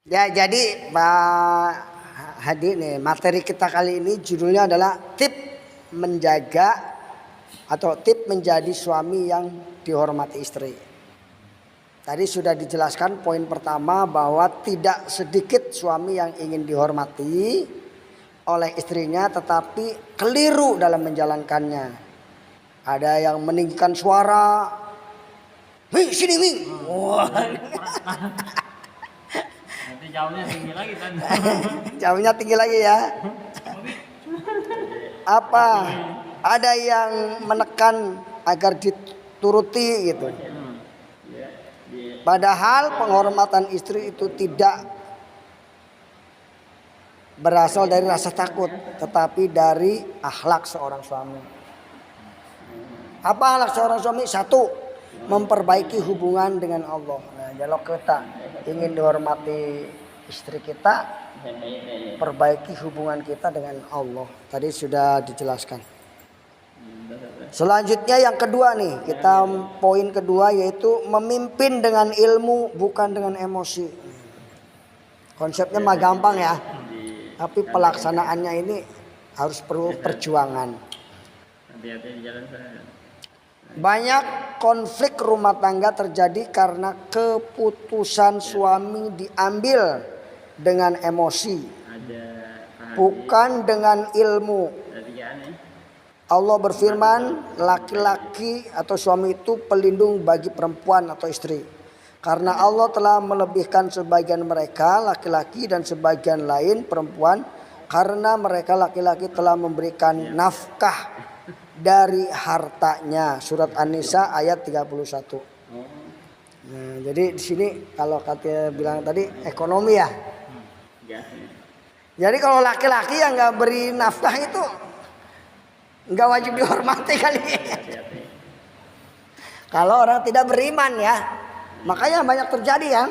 Ya, jadi Pak Hadi nih, materi kita kali ini judulnya adalah tip menjaga atau tip menjadi suami yang dihormati istri. Tadi sudah dijelaskan poin pertama bahwa tidak sedikit suami yang ingin dihormati oleh istrinya tetapi keliru dalam menjalankannya. Ada yang meninggikan suara, "Mi, sini Mi." Wah. Nanti jauhnya tinggi lagi kan. Jauhnya tinggi lagi ya. Apa? Ada yang menekan agar dituruti gitu. Padahal penghormatan istri itu tidak berasal dari rasa takut, tetapi dari akhlak seorang suami. Apa akhlak seorang suami? Satu, memperbaiki hubungan dengan Allah. Nah, kalau kita ingin dihormati istri kita, perbaiki hubungan kita dengan Allah. Tadi sudah dijelaskan. Selanjutnya yang kedua nih, kita poin kedua yaitu memimpin dengan ilmu bukan dengan emosi. Konsepnya mah gampang ya, tapi pelaksanaannya ini harus perlu perjuangan. Hati-hati di jalan sana. Banyak konflik rumah tangga terjadi karena keputusan suami diambil dengan emosi, bukan dengan ilmu. Allah berfirman, laki-laki atau suami itu pelindung bagi perempuan atau istri. Karena Allah telah melebihkan sebagian mereka laki-laki dan sebagian lain perempuan. Karena mereka laki-laki telah memberikan nafkah dari hartanya. Surat An-Nisa ayat 31. Nah, jadi di sini kalau kata bilang tadi ekonomi ya. Jadi kalau laki-laki yang nggak beri nafkah itu nggak wajib dihormati kali. Kalau orang tidak beriman ya, makanya banyak terjadi ya.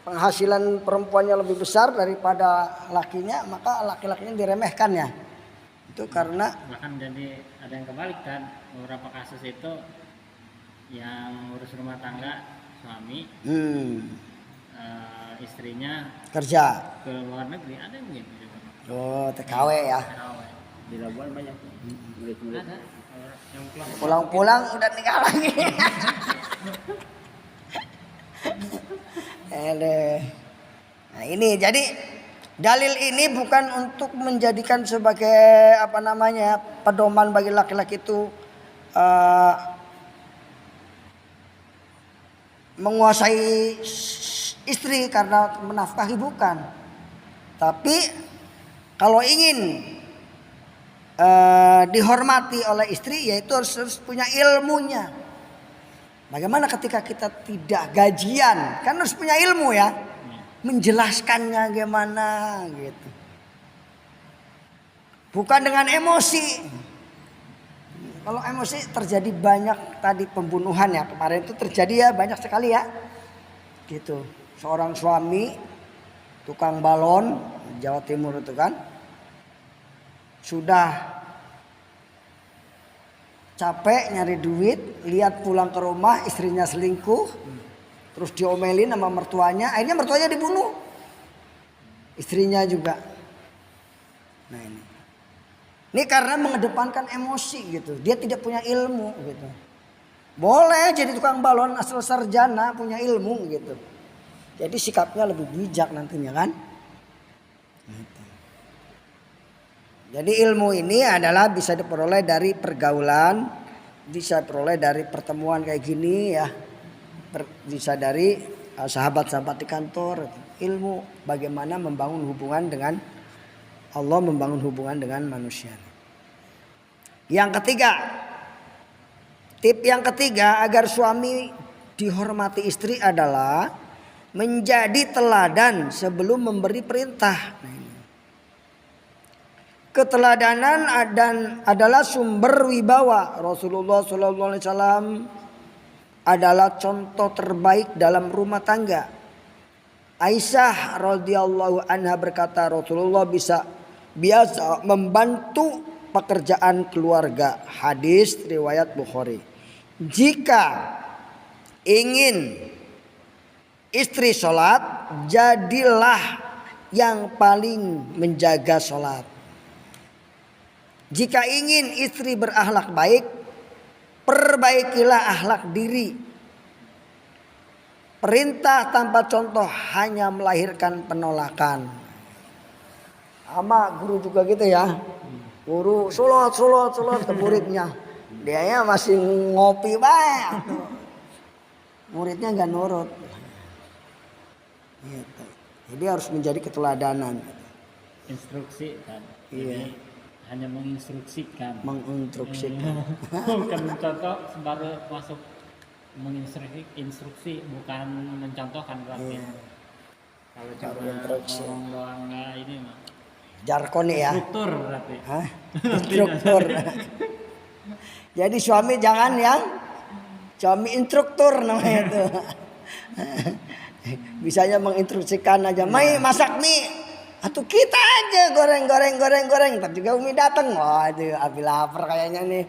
Penghasilan perempuannya lebih besar daripada lakinya, maka laki-lakinya diremehkan ya. Itu karena bahkan jadi ada yang kebalik kan, beberapa kasus itu yang ngurus rumah tangga suami, istrinya kerja. ke luar negeri, ada yang begitu juga. Oh, TKW ya. Di Labuan banyak. Ada yang Pulang-pulang udah nikah lagi. Nah ini jadi dalil ini bukan untuk menjadikan sebagai pedoman bagi laki-laki itu menguasai istri karena menafkahi, bukan. Tapi kalau ingin dihormati oleh istri yaitu harus punya ilmunya. Bagaimana ketika kita tidak gajian, kan harus punya ilmu ya, menjelaskannya gimana gitu. Bukan dengan emosi. Kalau emosi terjadi banyak tadi pembunuhan ya, kemarin itu terjadi ya banyak sekali ya. Gitu. Seorang suami tukang balon Jawa Timur itu kan sudah capek nyari duit, lihat pulang ke rumah istrinya selingkuh, terus diomelin sama mertuanya, akhirnya mertuanya dibunuh, istrinya juga. Nah ini karena mengedepankan emosi gitu, dia tidak punya ilmu gitu. Boleh jadi tukang balon asal sarjana, punya ilmu gitu, jadi sikapnya lebih bijak nantinya kan. Jadi ilmu ini adalah bisa diperoleh dari pergaulan, bisa diperoleh dari pertemuan kayak gini ya, bisa dari sahabat-sahabat di kantor. Ilmu bagaimana membangun hubungan dengan Allah, membangun hubungan dengan manusia. Yang ketiga, tip yang ketiga agar suami dihormati istri adalah menjadi teladan sebelum memberi perintah. Keteladanan adalah sumber wibawa. Rasulullah SAW adalah contoh terbaik dalam rumah tangga. Aisyah radhiyallahu anha berkata, Rasulullah biasa membantu pekerjaan keluarga. Hadis riwayat Bukhari. Jika ingin istri sholat, jadilah yang paling menjaga sholat. Jika ingin istri berakhlak baik, perbaikilah akhlak diri. Perintah tanpa contoh hanya melahirkan penolakan. Sama guru juga gitu ya. Guru sholat ke muridnya. Dianya masih ngopi banyak. Muridnya nggak nurut. Gitu. Jadi harus menjadi keteladanan. Instruksi kan. Iya. Jadi hanya menginstruksikan. Menginstruksikan. Bukan mencontoh, baru masuk menginstruksi, bukan mencontohkan berarti. Iya. Kalau cuma instruksi. ngomong doang nggak ini mah. Jargon ya. Instruktur berarti. Hah? Instruktur. Jadi suami jangan yang suami instruktur namanya itu. Bisanya menginstruksikan aja. Mai masak mie. Atau kita aja goreng. Ntar juga Umi datang. Wah itu abi lapar kayaknya nih.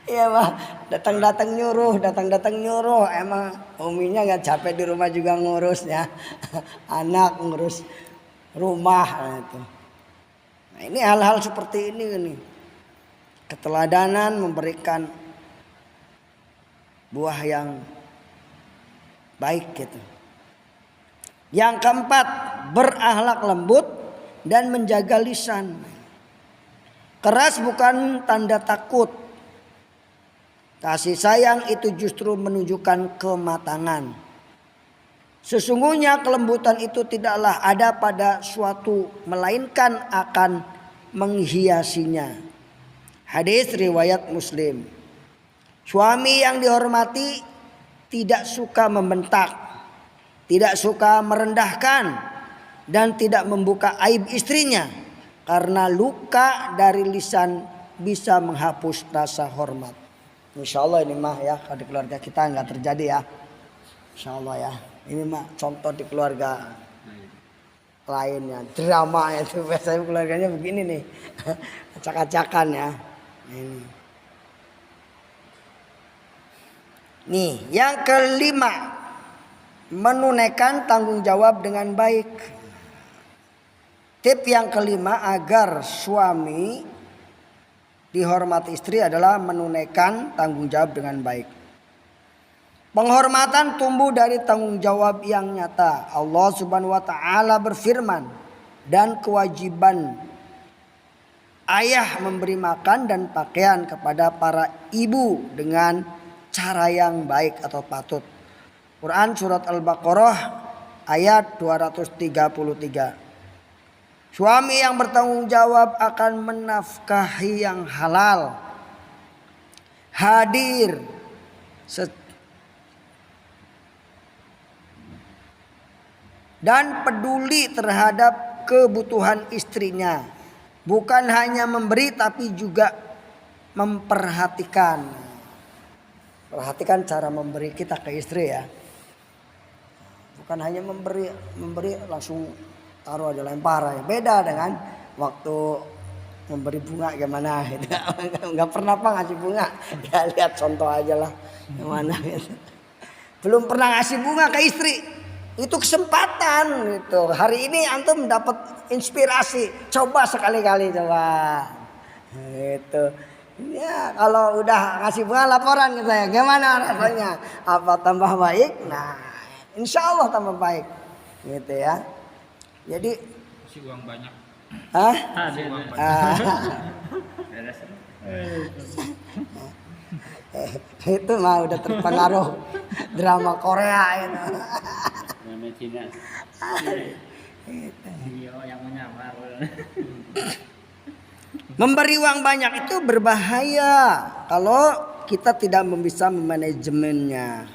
Iya mah datang nyuruh. Emang Uminya nggak capek di rumah juga ngurus ya. Anak ngurus rumah itu. Nah ini hal-hal seperti ini nih. Keteladanan memberikan buah yang baik gitu. Yang keempat, berakhlak lembut dan menjaga lisan. Keras bukan tanda takut. Kasih sayang itu justru menunjukkan kematangan. Sesungguhnya kelembutan itu tidaklah ada pada suatu, melainkan akan menghiasinya. Hadis riwayat Muslim. Suami yang dihormati tidak suka membentak, tidak suka merendahkan, dan tidak membuka aib istrinya. Karena luka dari lisan bisa menghapus rasa hormat. Insya Allah ini mah ya, kalau di keluarga kita nggak terjadi ya. Insya Allah ya. Ini mah contoh di keluarga lainnya. Drama itu biasanya keluarganya begini nih. Acak-acakan ya. Ini. Nih, yang kelima, menunaikan tanggung jawab dengan baik. Tip yang kelima agar suami dihormati istri adalah menunaikan tanggung jawab dengan baik. Penghormatan tumbuh dari tanggung jawab yang nyata. Allah Subhanahu wa taala berfirman, dan kewajiban ayah memberi makan dan pakaian kepada para ibu dengan cara yang baik atau patut. Quran surat Al-Baqarah ayat 233. Suami yang bertanggung jawab akan menafkahi yang halal, hadir dan peduli terhadap kebutuhan istrinya. Bukan hanya memberi tapi juga memperhatikan. Perhatikan cara memberi kita ke istri ya. Bukan hanya memberi langsung taruh aja lempar ya. Beda dengan waktu memberi bunga gimana gitu. Enggak pernah apa ngasih bunga. Ya lihat contoh aja lah gimana gitu. Belum pernah ngasih bunga ke istri. Itu kesempatan gitu. Hari ini antum dapat inspirasi. Coba sekali-kali coba. Gitu. Ya kalau udah ngasih bunga laporan ke saya. Gimana rasanya? Apa tambah baik? Nah, insya Allah tambah baik. Gitu ya. Jadi kasih uang banyak. hah? Kasih uang banyak. Itu mah udah terpengaruh drama Korea itu. Namanya Cina. Iya, yang menyamar. Memberi uang banyak itu berbahaya kalau kita tidak bisa memanajemennya.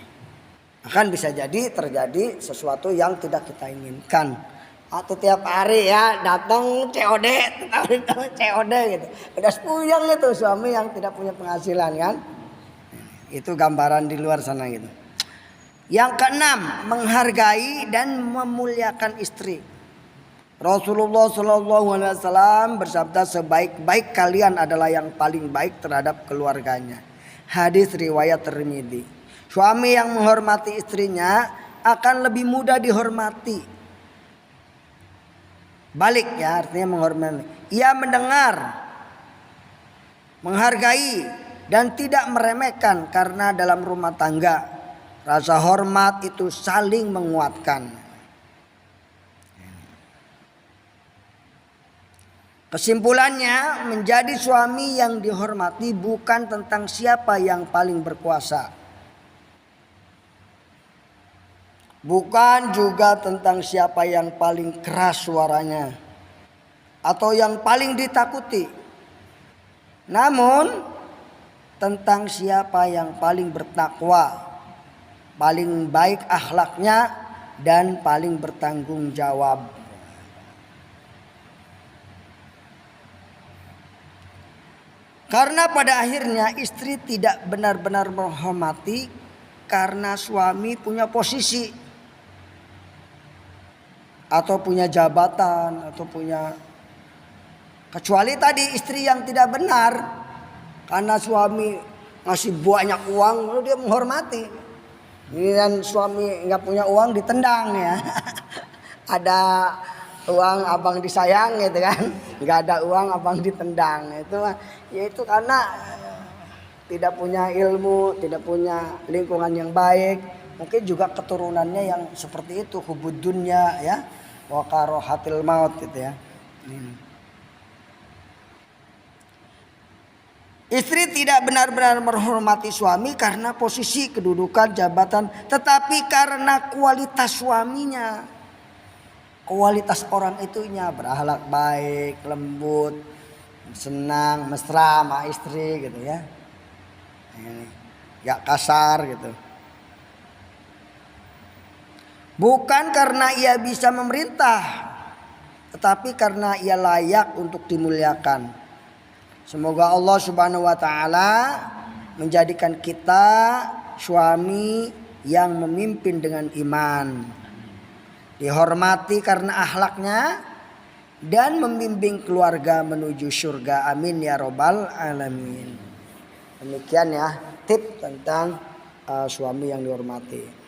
Akan bisa jadi terjadi sesuatu yang tidak kita inginkan. Atau tiap hari ya datang COD gitu. Udah sepuyang itu suami yang tidak punya penghasilan kan. Itu gambaran di luar sana gitu. Yang keenam, menghargai dan memuliakan istri. Rasulullah SAW bersabda, sebaik-baik kalian adalah yang paling baik terhadap keluarganya. Hadis riwayat Tirmidzi. Suami yang menghormati istrinya akan lebih mudah dihormati. Balik ya, artinya menghormati. Ia mendengar, menghargai, dan tidak meremehkan, karena dalam rumah tangga rasa hormat itu saling menguatkan. Kesimpulannya, menjadi suami yang dihormati bukan tentang siapa yang paling berkuasa. Bukan juga tentang siapa yang paling keras suaranya atau yang paling ditakuti. Namun tentang siapa yang paling bertakwa, paling baik akhlaknya, dan paling bertanggung jawab. Karena pada akhirnya istri tidak benar-benar menghormati karena suami punya posisi atau punya jabatan atau punya, kecuali tadi istri yang tidak benar karena suami ngasih banyak uang lalu dia menghormati. Ini kan suami nggak punya uang ditendang ya. Ada uang abang disayang gitu kan, nggak ada uang abang ditendang. Itu karena tidak punya ilmu, tidak punya lingkungan yang baik. Mungkin juga keturunannya yang seperti itu, hubud dunya ya, wa karahatil maut gitu ya. Istri tidak benar-benar menghormati suami karena posisi, kedudukan, jabatan, tetapi karena kualitas suaminya. Kualitas orang itunya berakhlak baik, lembut, senang, mesra sama istri gitu ya. Gak kasar gitu. Bukan karena ia bisa memerintah, tetapi karena ia layak untuk dimuliakan. Semoga Allah Subhanahu wa taala menjadikan kita suami yang memimpin dengan iman, dihormati karena akhlaknya, dan membimbing keluarga menuju surga. Amin ya robbal alamin. Demikian ya tip tentang suami yang dihormati.